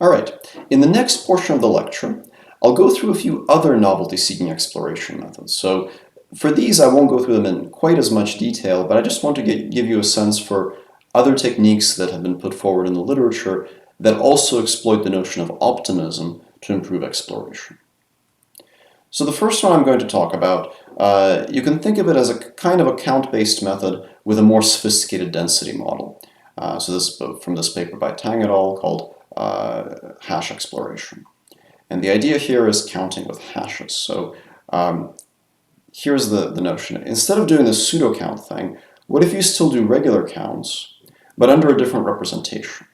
Alright, in the next portion of the lecture, I'll go through a few other novelty-seeking exploration methods. So for these, I won't go through them in quite as much detail, but I just want to give you a sense for other techniques that have been put forward in the literature that also exploit the notion of optimism to improve exploration. So the first one I'm going to talk about, you can think of it as a kind of a count-based method with a more sophisticated density model. So this is from this paper by Tang et al. Called hash exploration. And the idea here is counting with hashes. So here's the notion. Instead of doing the pseudo count thing, what if you still do regular counts, but under a different representation?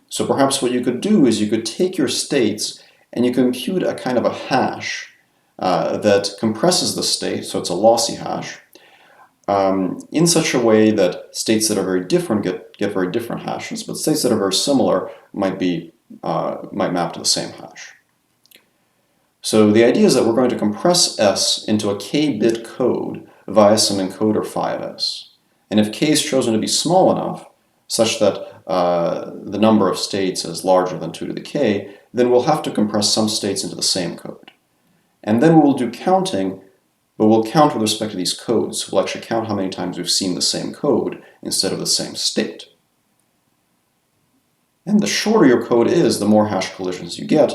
So perhaps what you could do is you could take your states and you compute a kind of a hash that compresses the state, so it's a lossy hash, in such a way that states that are very different get very different hashes, but states that are very similar might map to the same hash. So the idea is that we're going to compress S into a k-bit code via some encoder phi of S. And if k is chosen to be small enough, such that the number of states is larger than 2 to the k, then we'll have to compress some states into the same code. And then we'll do counting, but we'll count with respect to these codes. We'll actually count how many times we've seen the same code instead of the same state. And the shorter your code is, the more hash collisions you get,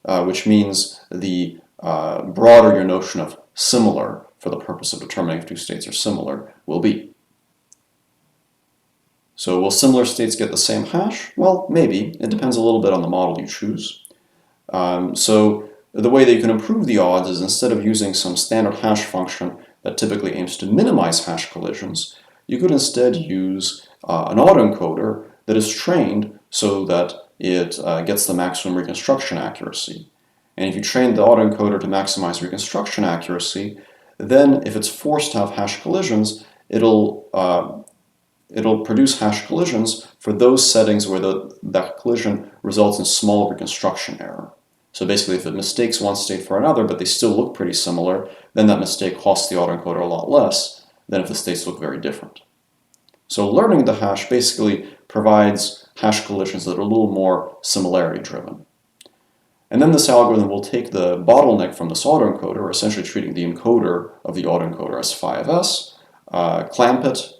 which means the broader your notion of similar for the purpose of determining if two states are similar will be. So will similar states get the same hash? Well, maybe. It depends a little bit on the model you choose. So the way that you can improve the odds is instead of using some standard hash function that typically aims to minimize hash collisions, you could instead use an autoencoder that is trained so that it gets the maximum reconstruction accuracy. And if you train the autoencoder to maximize reconstruction accuracy, then if it's forced to have hash collisions, it'll produce hash collisions for those settings where that collision results in small reconstruction error. So basically, if it mistakes one state for another, but they still look pretty similar, then that mistake costs the autoencoder a lot less than if the states look very different. So learning the hash basically provides hash collisions that are a little more similarity driven. And then this algorithm will take the bottleneck from this autoencoder, essentially treating the encoder of the autoencoder as phi of S, clamp it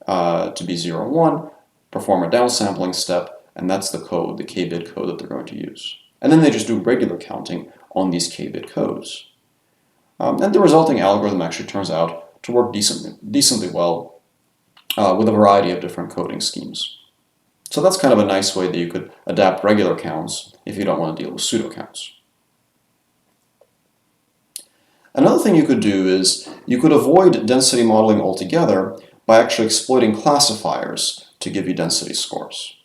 to be 0, 1, perform a downsampling step, and that's the code, the k-bit code that they're going to use. And then they just do regular counting on these k-bit codes. And the resulting algorithm actually turns out to work decently well with a variety of different coding schemes. So that's kind of a nice way that you could adapt regular counts if you don't want to deal with pseudo counts. Another thing you could do is you could avoid density modeling altogether by actually exploiting classifiers to give you density scores.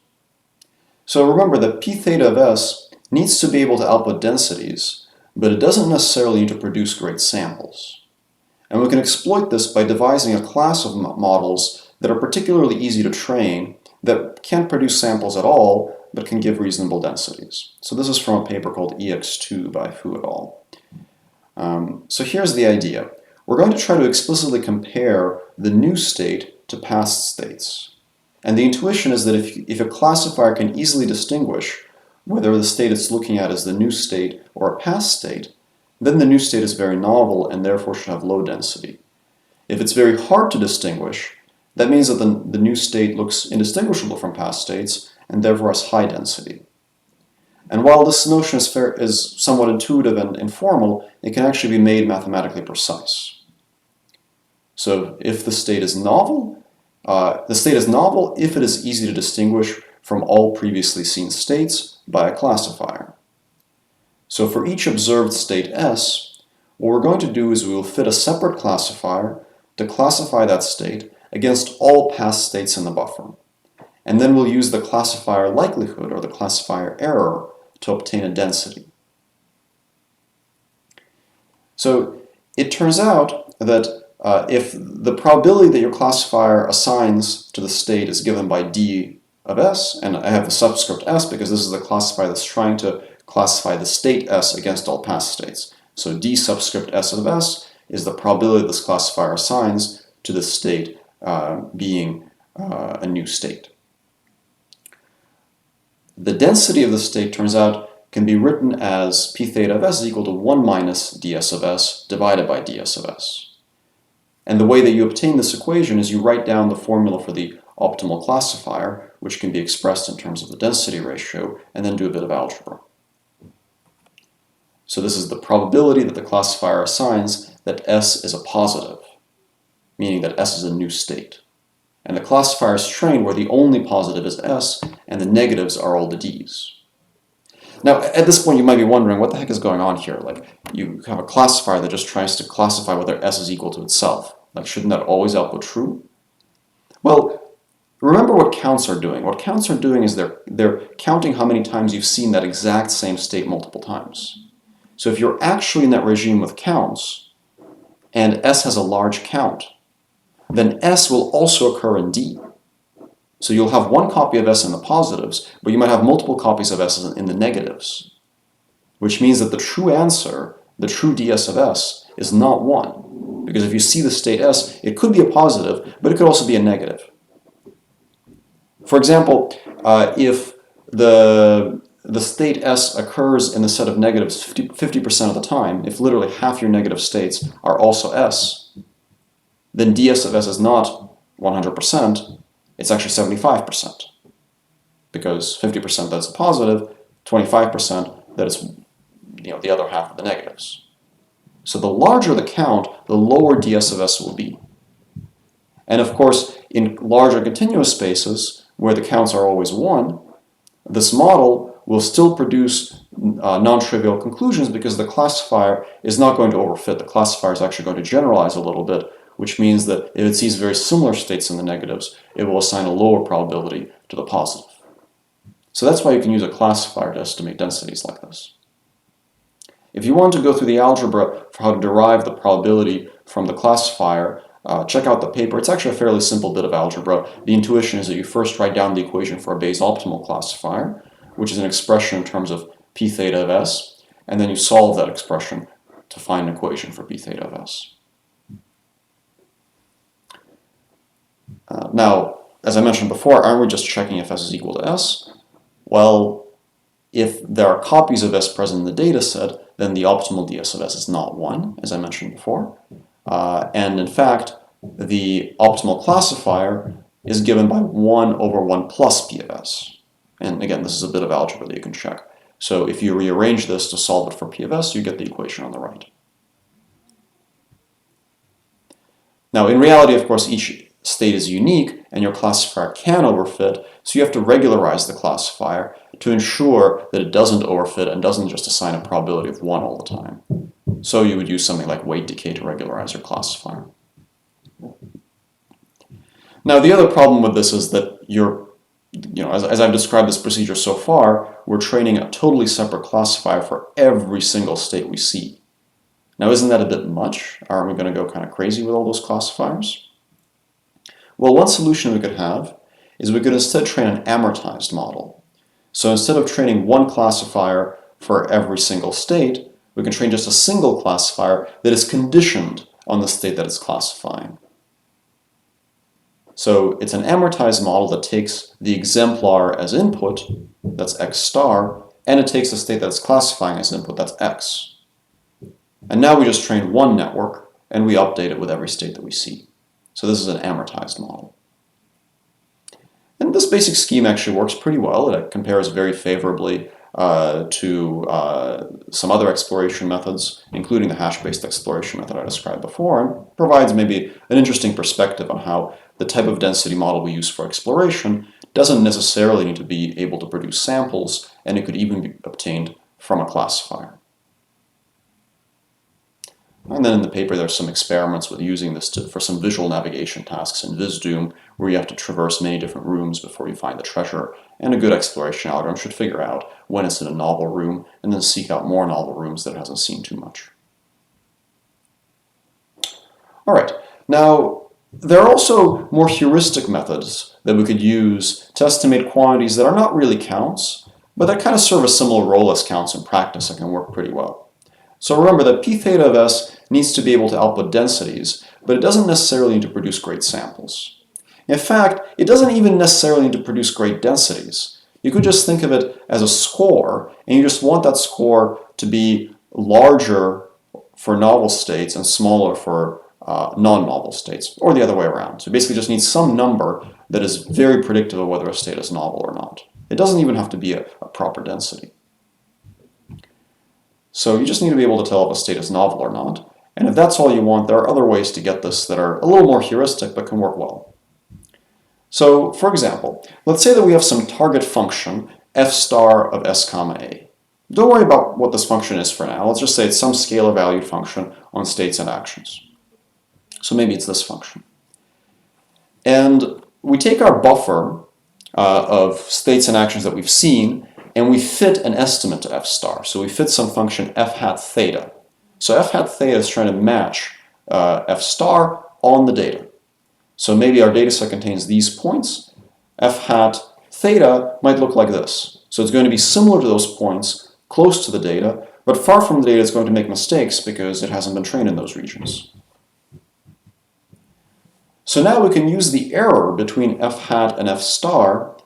So remember that p theta of S needs to be able to output densities, but it doesn't necessarily need to produce great samples. And we can exploit this by devising a class of models that are particularly easy to train that can't produce samples at all, but can give reasonable densities. So this is from a paper called EX2 by Hu et al. So here's the idea. We're going to try to explicitly compare the new state to past states. And the intuition is that if a classifier can easily distinguish whether the state it's looking at is the new state or a past state, then the new state is very novel and therefore should have low density. If it's very hard to distinguish, that means that the new state looks indistinguishable from past states and therefore has high density. And while this notion is somewhat intuitive and informal, it can actually be made mathematically precise. So if the state is novel, if it is easy to distinguish from all previously seen states by a classifier. So for each observed state S, what we're going to do is we will fit a separate classifier to classify that state against all past states in the buffer. And then we'll use the classifier likelihood or the classifier error to obtain a density. So it turns out that if the probability that your classifier assigns to the state is given by d of S, and I have the subscript S because this is the classifier that's trying to classify the state S against all past states. So d subscript S of S is the probability this classifier assigns to the state being a new state. the density of the state turns out can be written as p theta of s is equal to 1 minus ds of s divided by ds of s. And the way that you obtain this equation is you write down the formula for the optimal classifier, which can be expressed in terms of the density ratio, and then do a bit of algebra. So this is the probability that the classifier assigns that S is a positive, meaning that S is a new state. And the classifier is trained where the only positive is S, and the negatives are all the D's. Now, at this point, you might be wondering, what the heck is going on here? Like, you have a classifier that just tries to classify whether S is equal to itself. Like, shouldn't that always output true? Well, remember what counts are doing. What counts are doing is they're counting how many times you've seen that exact same state multiple times. So if you're actually in that regime with counts, and S has a large count, then S will also occur in D. So you'll have one copy of S in the positives, but you might have multiple copies of S in the negatives, which means that the true answer, the true ds of S, is not 1. Because if you see the state S, it could be a positive, but it could also be a negative. For example, if the state S occurs in the set of negatives 50% of the time, if literally half your negative states are also S, then ds of S is not 100%, it's actually 75%. Because 50% that's a positive, 25% that is the other half of the negatives. So the larger the count, the lower ds of S will be. And of course, in larger continuous spaces, where the counts are always 1, this model will still produce non-trivial conclusions because the classifier is not going to overfit. The classifier is actually going to generalize a little bit, which means that if it sees very similar states in the negatives, it will assign a lower probability to the positive. So that's why you can use a classifier to estimate densities like this. If you want to go through the algebra for how to derive the probability from the classifier, check out the paper. It's actually a fairly simple bit of algebra. The intuition is that you first write down the equation for a Bayes optimal classifier, which is an expression in terms of p theta of S, and then you solve that expression to find an equation for p theta of S. Now, as I mentioned before, aren't we just checking if S is equal to S? Well, if there are copies of S present in the data set, then the optimal ds of S is not 1, as I mentioned before. And in fact, the optimal classifier is given by 1 over 1 plus p of S. And again, this is a bit of algebra that you can check. So if you rearrange this to solve it for p of S, you get the equation on the right. Now, in reality, of course, each state is unique, and your classifier can overfit, so you have to regularize the classifier to ensure that it doesn't overfit and doesn't just assign a probability of 1 all the time. So you would use something like weight decay to regularize your classifier. Now, the other problem with this is that as I've described this procedure so far, we're training a totally separate classifier for every single state we see. Now, isn't that a bit much? Aren't we going to go kind of crazy with all those classifiers? Well, one solution we could have is we could instead train an amortized model. So instead of training one classifier for every single state, we can train just a single classifier that is conditioned on the state that it's classifying. So it's an amortized model that takes the exemplar as input, that's x star, and it takes the state that it's classifying as input, that's x. And now we just train one network, and we update it with every state that we see. So this is an amortized model. And this basic scheme actually works pretty well. It compares very favorably to some other exploration methods, including the hash-based exploration method I described before, and provides maybe an interesting perspective on how the type of density model we use for exploration doesn't necessarily need to be able to produce samples, and it could even be obtained from a classifier. And then in the paper, there's some experiments with using this for some visual navigation tasks in VisDoom, where you have to traverse many different rooms before you find the treasure. And a good exploration algorithm should figure out when it's in a novel room, and then seek out more novel rooms that it hasn't seen too much. All right, now there are also more heuristic methods that we could use to estimate quantities that are not really counts, but that kind of serve a similar role as counts in practice and can work pretty well. So remember that p theta of S needs to be able to output densities, but it doesn't necessarily need to produce great samples. In fact, it doesn't even necessarily need to produce great densities, You could just think of it as a score, and you just want that score to be larger for novel states and smaller for non-novel states, or the other way around. So basically just need some number that is very predictive of whether a state is novel or not. It doesn't even have to be a proper density. So you just need to be able to tell if a state is novel or not. And if that's all you want, there are other ways to get this that are a little more heuristic but can work well. So for example, let's say that we have some target function f star of s comma a. Don't worry about what this function is for now. Let's just say it's some scalar valued function on states and actions. So maybe it's this function. And we take our buffer of states and actions that we've seen, and we fit an estimate to f star. So we fit some function f hat theta. So f hat theta is trying to match f star on the data. So maybe our data set contains these points. F hat theta might look like this. So it's going to be similar to those points, close to the data, but far from the data it's going to make mistakes because it hasn't been trained in those regions. So now we can use the error between f hat and f star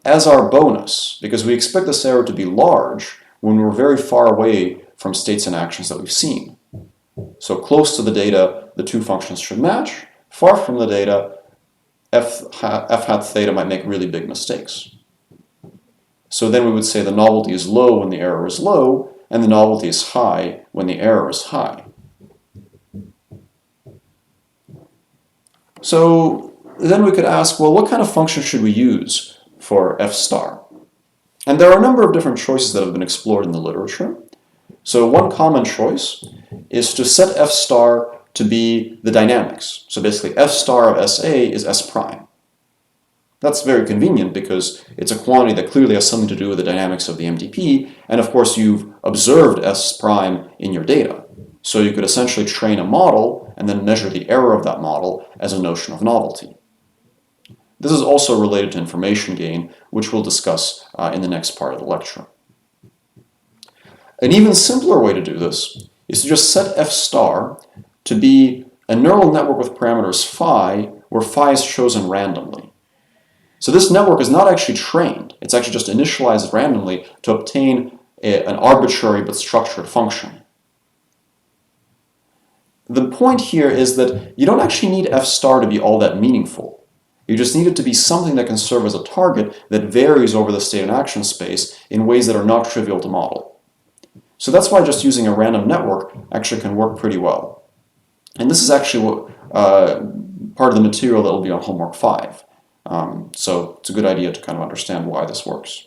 as our bonus, because we expect this error to be large when we're very far away from states and actions that we've seen. So close to the data, the two functions should match. Far from the data, f hat theta might make really big mistakes. So then we would say the novelty is low when the error is low, and the novelty is high when the error is high. So then we could ask, well, what kind of function should we use for f star? And there are a number of different choices that have been explored in the literature. So one common choice is to set f star to be the dynamics. So basically f star of SA is S prime. That's very convenient because it's a quantity that clearly has something to do with the dynamics of the MDP, and of course you've observed S prime in your data. So you could essentially train a model and then measure the error of that model as a notion of novelty. This is also related to information gain, which we'll discuss in the next part of the lecture. An even simpler way to do this is to just set f star to be a neural network with parameters phi, where phi is chosen randomly. So this network is not actually trained. It's actually just initialized randomly to obtain an arbitrary but structured function. The point here is that you don't actually need f star to be all that meaningful. You just need it to be something that can serve as a target that varies over the state and action space in ways that are not trivial to model. So that's why just using a random network actually can work pretty well. And this is actually what, part of the material that will be on homework 5. So it's a good idea to kind of understand why this works.